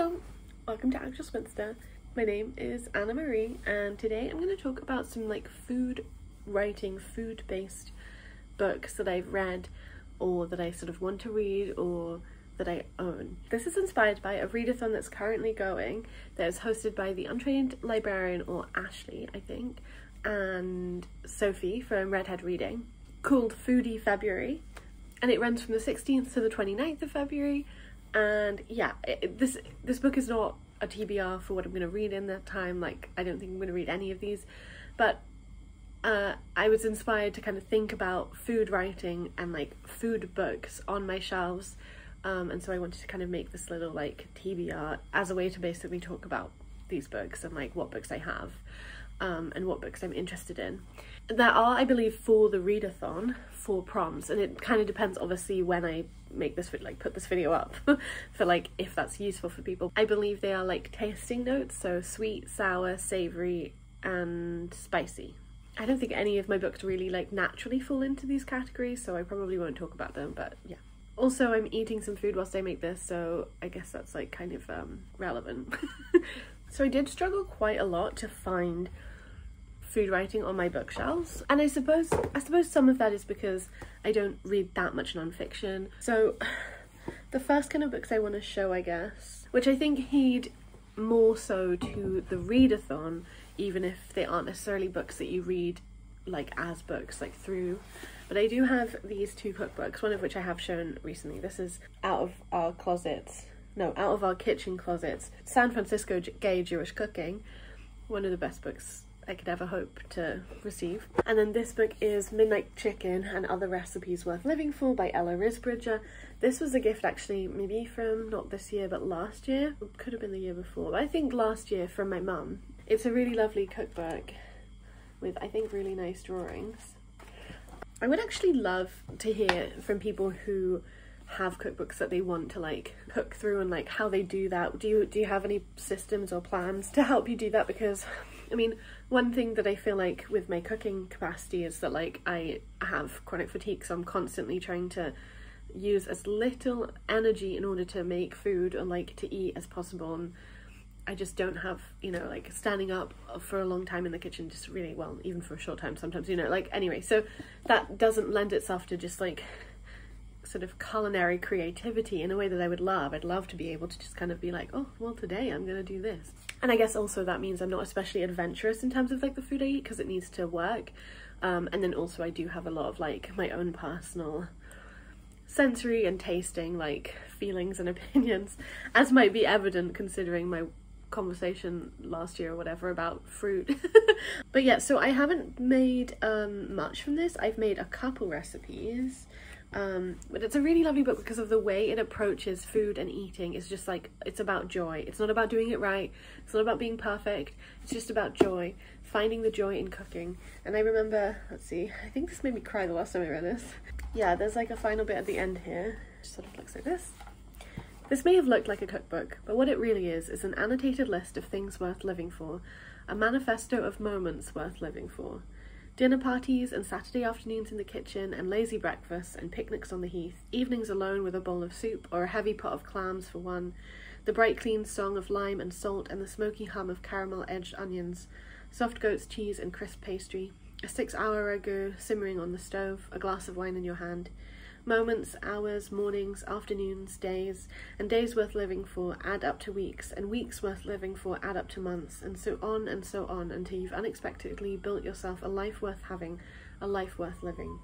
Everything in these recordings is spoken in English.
Hello, welcome to Actual Spinster. My name is Anna Marie and today I'm going to talk about some like food writing, food-based books that I've read or that I sort of want to read or that I own. This is inspired by a readathon that's currently going that is hosted by the Untrained Librarian, or Ashley I think, and Sophie from Redhead Reading, called Foodie February, and it runs from the 16th to the 29th of February. And yeah, this book is not a TBR for what I'm going to read in that time. Like, I don't think I'm going to read any of these, but I was inspired to kind of think about food writing and like food books on my shelves, and so I wanted to kind of make this little like TBR as a way to basically talk about these books and like what books I have and what books I'm interested in. There are, I believe, for the readathon, 4 prompts, and it kind of depends obviously when I make this video, like put this video up for like if that's useful for people. I believe they are like tasting notes, so sweet, sour, savoury and spicy. I don't think any of my books really like naturally fall into these categories, so I probably won't talk about them, but yeah. Also, I'm eating some food whilst I make this, so I guess that's like kind of relevant. So I did struggle quite a lot to find food writing on my bookshelves, and I suppose some of that is because I don't read that much non-fiction. So the first kind of books I want to show, I guess, which I think heed more so to the readathon, even if they aren't necessarily books that you read like as books like through, but I do have these 2 cookbooks, one of which I have shown recently. This is out of our kitchen closets, San Francisco Gay Jewish Cooking, one of the best books I could ever hope to receive. And then this book is Midnight Chicken and Other Recipes Worth Living For by Ella Risbridger. This was a gift actually, maybe from not this year but last year, it could have been the year before, but I think last year, from my mum. It's a really lovely cookbook with, I think, really nice drawings. I would actually love to hear from people who have cookbooks that they want to like cook through and like how they do that. Do you have any systems or plans to help you do that? Because I mean, one thing that I feel like with my cooking capacity is that like I have chronic fatigue, so I'm constantly trying to use as little energy in order to make food and like to eat as possible, and I just don't have, you know, like standing up for a long time in the kitchen just really, well, even for a short time sometimes, you know, like anyway, so that doesn't lend itself to just like sort of culinary creativity in a way that I would love. I'd love to be able to just kind of be like, oh, well, today I'm gonna do this. And I guess also that means I'm not especially adventurous in terms of like the food I eat, because it needs to work. And then also I do have a lot of like my own personal sensory and tasting like feelings and opinions, as might be evident considering my conversation last year or whatever about fruit. But yeah, so I haven't made much from this. I've made a couple recipes. But it's a really lovely book because of the way it approaches food and eating. It's just like, it's about joy. It's not about doing it right. It's not about being perfect. It's just about joy, finding the joy in cooking. And I remember, let's see, I think this made me cry the last time I read this. Yeah, there's like a final bit at the end here. It sort of looks like this. This may have looked like a cookbook, but what it really is an annotated list of things worth living for, a manifesto of moments worth living for. Dinner parties and Saturday afternoons in the kitchen and lazy breakfasts and picnics on the heath, evenings alone with a bowl of soup or a heavy pot of clams for one, the bright clean song of lime and salt and the smoky hum of caramel-edged onions, soft goat's cheese and crisp pastry, a 6-hour ragu simmering on the stove, a glass of wine in your hand. Moments, hours, mornings, afternoons, days, and days worth living for add up to weeks, and weeks worth living for add up to months, and so on until you've unexpectedly built yourself a life worth having, a life worth living.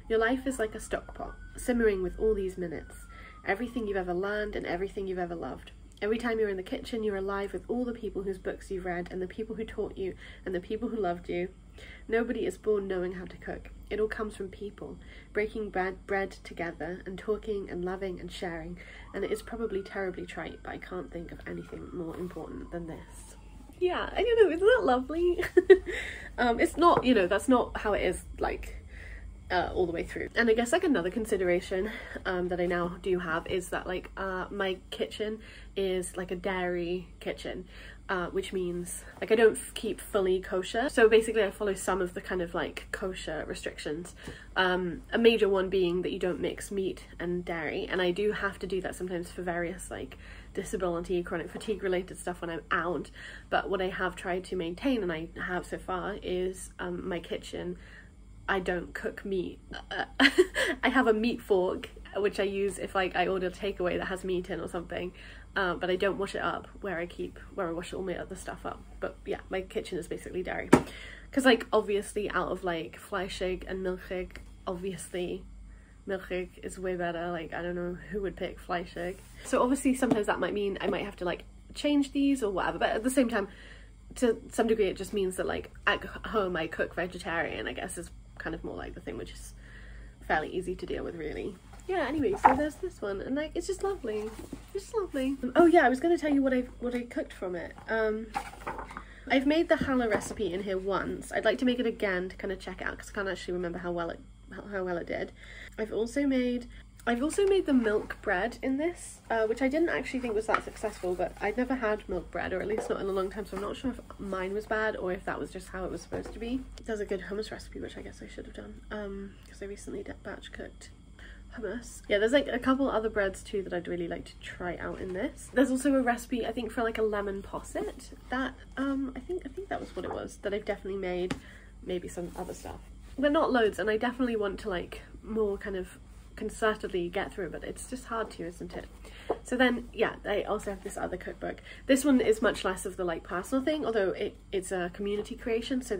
Your life is like a stock pot, simmering with all these minutes, everything you've ever learned and everything you've ever loved. Every time you're in the kitchen, you're alive with all the people whose books you've read, and the people who taught you, and the people who loved you. Nobody is born knowing how to cook. It all comes from people, breaking bread together, and talking and loving and sharing, and it is probably terribly trite, but I can't think of anything more important than this. Yeah, I don't know, isn't that lovely? It's not, you know, that's not how it is, like, all the way through. And I guess like another consideration that I now do have is that like my kitchen is like a dairy kitchen, which means like I don't keep fully kosher, so basically I follow some of the kind of like kosher restrictions, a major one being that you don't mix meat and dairy, and I do have to do that sometimes for various like disability, chronic fatigue related stuff when I'm out. But what I have tried to maintain, and I have so far, is my kitchen. I don't cook meat. I have a meat fork which I use if like I order takeaway that has meat in or something, but I don't wash it up where I wash all my other stuff up. But yeah, my kitchen is basically dairy, because like obviously out of like Fleischig and Milchig, obviously Milchig is way better. Like I don't know who would pick Fleischig. So obviously sometimes that might mean I might have to like change these or whatever, but at the same time, to some degree it just means that like at home I cook vegetarian, I guess, is kind of more like the thing, which is fairly easy to deal with, really. Yeah, anyway, so there's this one, and like it's just lovely. It's just lovely. Oh yeah, I was going to tell you what I cooked from it. I've made the challah recipe in here once. I'd like to make it again to kind of check it out, because I can't actually remember how well it did. I've also made the milk bread in this, which I didn't actually think was that successful, but I'd never had milk bread, or at least not in a long time, so I'm not sure if mine was bad or if that was just how it was supposed to be. There's a good hummus recipe, which I guess I should have done, because I recently batch cooked hummus. Yeah, there's like a couple other breads too that I'd really like to try out in this. There's also a recipe, I think, for like a lemon posset that I think that was what it was, that I've definitely made. Maybe some other stuff, but not loads, and I definitely want to like more kind of concertedly get through, but it's just hard to, isn't it? So then yeah, I also have this other cookbook. This one is much less of the like personal thing, although it's a community creation, so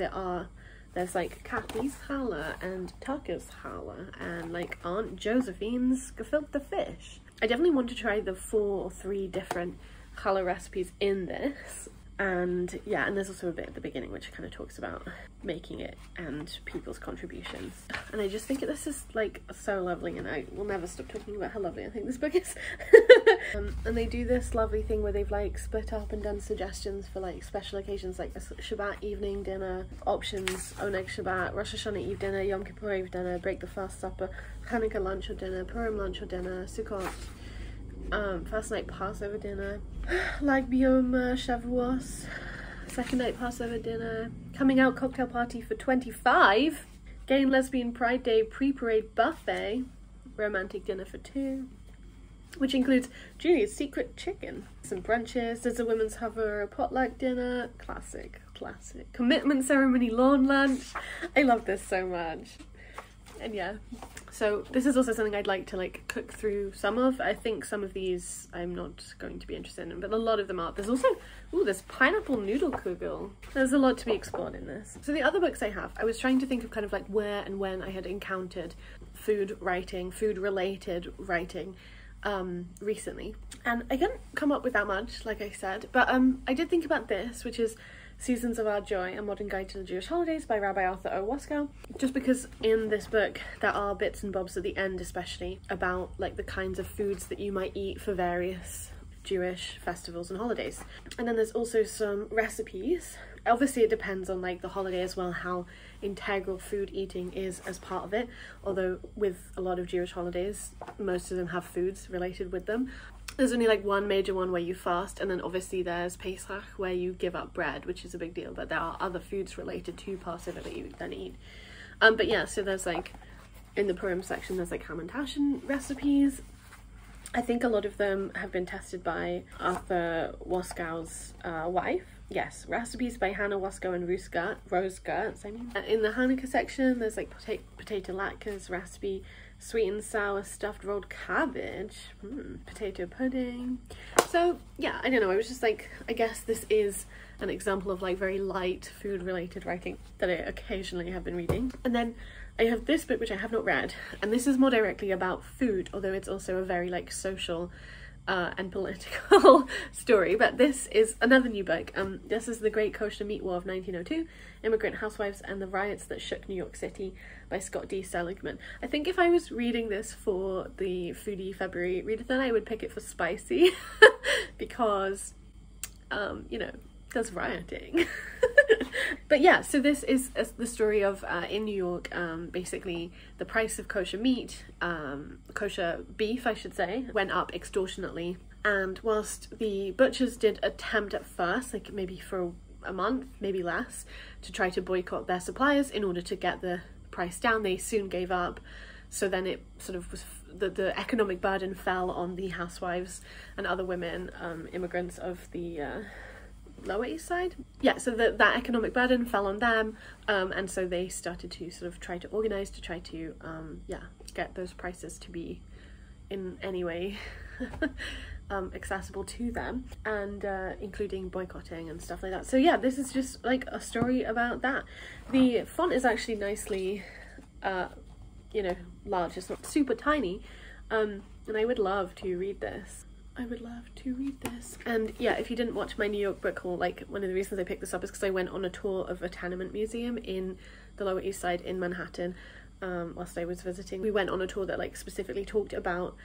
there's like Kathy's challah and Tucker's challah and like Aunt Josephine's gefilte fish. I definitely want to try the 4 or 3 different challah recipes in this. And yeah, and there's also a bit at the beginning which kind of talks about making it and people's contributions. And I just think this is like so lovely, and I will never stop talking about how lovely I think this book is. And they do this lovely thing where they've like split up and done suggestions for like special occasions, like a Shabbat evening dinner, options, Oneg Shabbat, Rosh Hashanah Eve dinner, Yom Kippur Eve dinner, Break the Fast supper, Hanukkah lunch or dinner, Purim lunch or dinner, Sukkot, first night Passover dinner, Lag B'Yom Shavuos, second night Passover dinner, coming out cocktail party for 25, gay and lesbian pride day pre-parade buffet, romantic dinner for 2, which includes Julia's secret chicken, some brunches, there's a women's hover, a potluck dinner, classic, commitment ceremony, lawn lunch. I love this so much. And yeah, so this is also something I'd like to like cook through some of. I think some of these I'm not going to be interested in, but a lot of them are. There's also, ooh, there's pineapple noodle kugel. There's a lot to be explored in this. So the other books I have, I was trying to think of kind of like where and when I had encountered food writing, food related writing recently. And I couldn't come up with that much, like I said, but I did think about this, which is Seasons of Our Joy, A Modern Guide to the Jewish Holidays by Rabbi Arthur O. Waskow. Just because in this book there are bits and bobs at the end especially about like the kinds of foods that you might eat for various Jewish festivals and holidays. And then there's also some recipes. Obviously it depends on like the holiday as well, how integral food eating is as part of it, although with a lot of Jewish holidays most of them have foods related with them. There's only like one major one where you fast, and then obviously there's Pesach where you give up bread, which is a big deal, but there are other foods related to Passover that you then eat. But yeah, so there's like, in the Purim section there's like ham and tashin recipes. I think a lot of them have been tested by Arthur Waskow's wife. Yes, recipes by Hannah Waskow and Rose Gertz, I mean. In the Hanukkah section there's like potato latkes recipe, sweet and sour stuffed rolled cabbage, potato pudding. So yeah, I don't know, I was just like, I guess this is an example of like very light food related writing that I occasionally have been reading. And then I have this book which I have not read, and this is more directly about food, although it's also a very like social and political story. But this is another new book. This is The Great Kosher Meat War of 1902, Immigrant Housewives and the Riots That Shook New York City by Scott D. Seligman. I think if I was reading this for the Foodie February readathon, I would pick it for spicy because, you know, there's rioting. But yeah, so this is the story of in New York, basically the price of kosher meat, kosher beef I should say, went up extortionately, and whilst the butchers did attempt at first, like maybe for a month, maybe less, to try to boycott their suppliers in order to get the price down, they soon gave up. so then it sort of was, the economic burden fell on the housewives and other women, immigrants of the Lower East Side. Yeah, so that economic burden fell on them, and so they started to sort of try to organise to try to get those prices to be in any way accessible to them, and including boycotting and stuff like that. So yeah, this is just like a story about that. The font is actually nicely you know, large. It's not super tiny, and I would love to read this. I would love to read this. And yeah, if you didn't watch my New York book haul, like one of the reasons I picked this up is because I went on a tour of a tenement museum in the Lower East Side in Manhattan whilst I was visiting. We went on a tour that like specifically talked about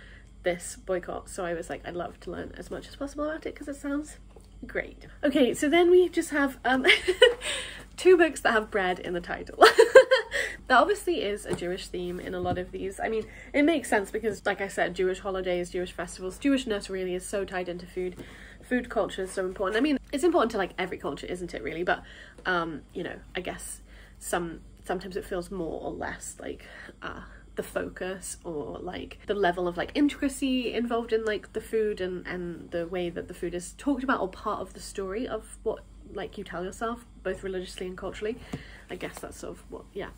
this boycott, so I was like, I'd love to learn as much as possible about it because it sounds great. Okay, so then we just have two books that have bread in the title. There obviously is a Jewish theme in a lot of these. I mean, it makes sense because, like I said, Jewish holidays, Jewish festivals, Jewishness really is so tied into food. Food culture is so important. I mean, it's important to like every culture, isn't it, really? But you know, I guess sometimes it feels more or less like the focus or like the level of like intricacy involved in like the food and the way that the food is talked about, or part of the story of what like you tell yourself, both religiously and culturally. I guess that's sort of what, yeah.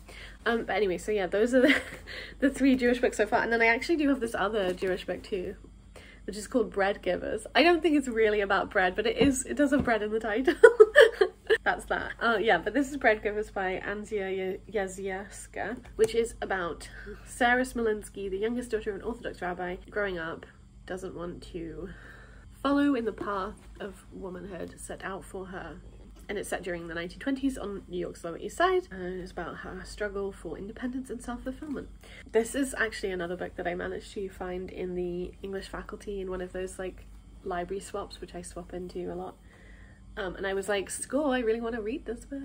But anyway, so yeah, those are the three Jewish books so far. And then I actually do have this other Jewish book too, which is called Bread Givers. I don't think it's really about bread, but it does have bread in the title. That's that. Yeah, but this is Bread Givers by Anzia Yazierska, which is about Sarah Smolinski, the youngest daughter of an Orthodox rabbi, growing up, doesn't want to follow in the path of womanhood set out for her. And it's set during the 1920s on New York's Lower East Side, and it's about her struggle for independence and self-fulfillment. This is actually another book that I managed to find in the English faculty in one of those like library swaps, which I swap into a lot. And I was like, school, I really want to read this book.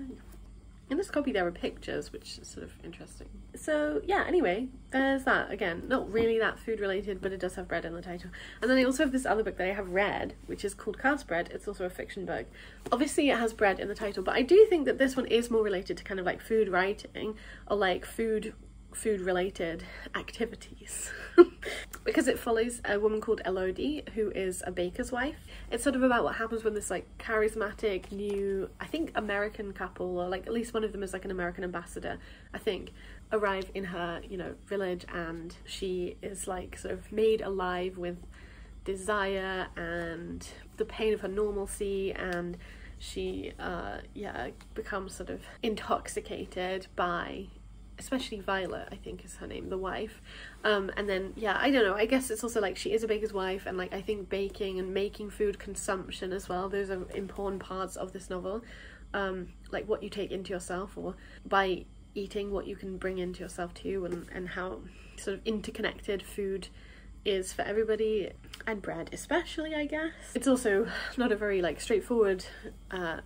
In this copy there were pictures, which is sort of interesting. So yeah, anyway, there's that. Again, not really that food related, but it does have bread in the title. And then I also have this other book that I have read, which is called Cast Bread. It's also a fiction book. Obviously it has bread in the title, but I do think that this one is more related to kind of like food writing, or like food related activities. Because it follows a woman called Elodie, who is a baker's wife. It's sort of about what happens when this like charismatic new, I think, American couple, or like at least one of them is like an American ambassador, I think, arrive in her, you know, village, and she is like sort of made alive with desire and the pain of her normalcy, and she becomes sort of intoxicated by, especially Violet, I think is her name, the wife. And then, yeah, I don't know, I guess it's also like she is a baker's wife, and like I think baking and making food consumption as well, those are important parts of this novel. Like what you take into yourself, or by eating what you can bring into yourself too, and how sort of interconnected food is for everybody, and bread especially, I guess. It's also not a very like straightforward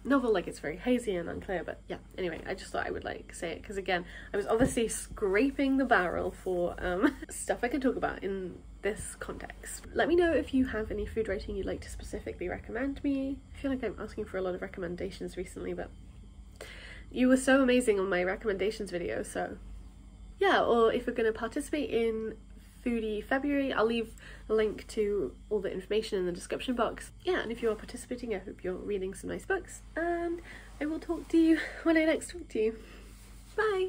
novel, like it's very hazy and unclear, but yeah, anyway, I just thought I would like say it because again, I was obviously scraping the barrel for stuff I can talk about in this context. Let me know if you have any food writing you'd like to specifically recommend me. I feel like I'm asking for a lot of recommendations recently, but you were so amazing on my recommendations video, so yeah. Or if you're going to participate in Foodie February, I'll leave a link to all the information in the description box. Yeah, and if you are participating, I hope you're reading some nice books, and I will talk to you when I next talk to you. Bye!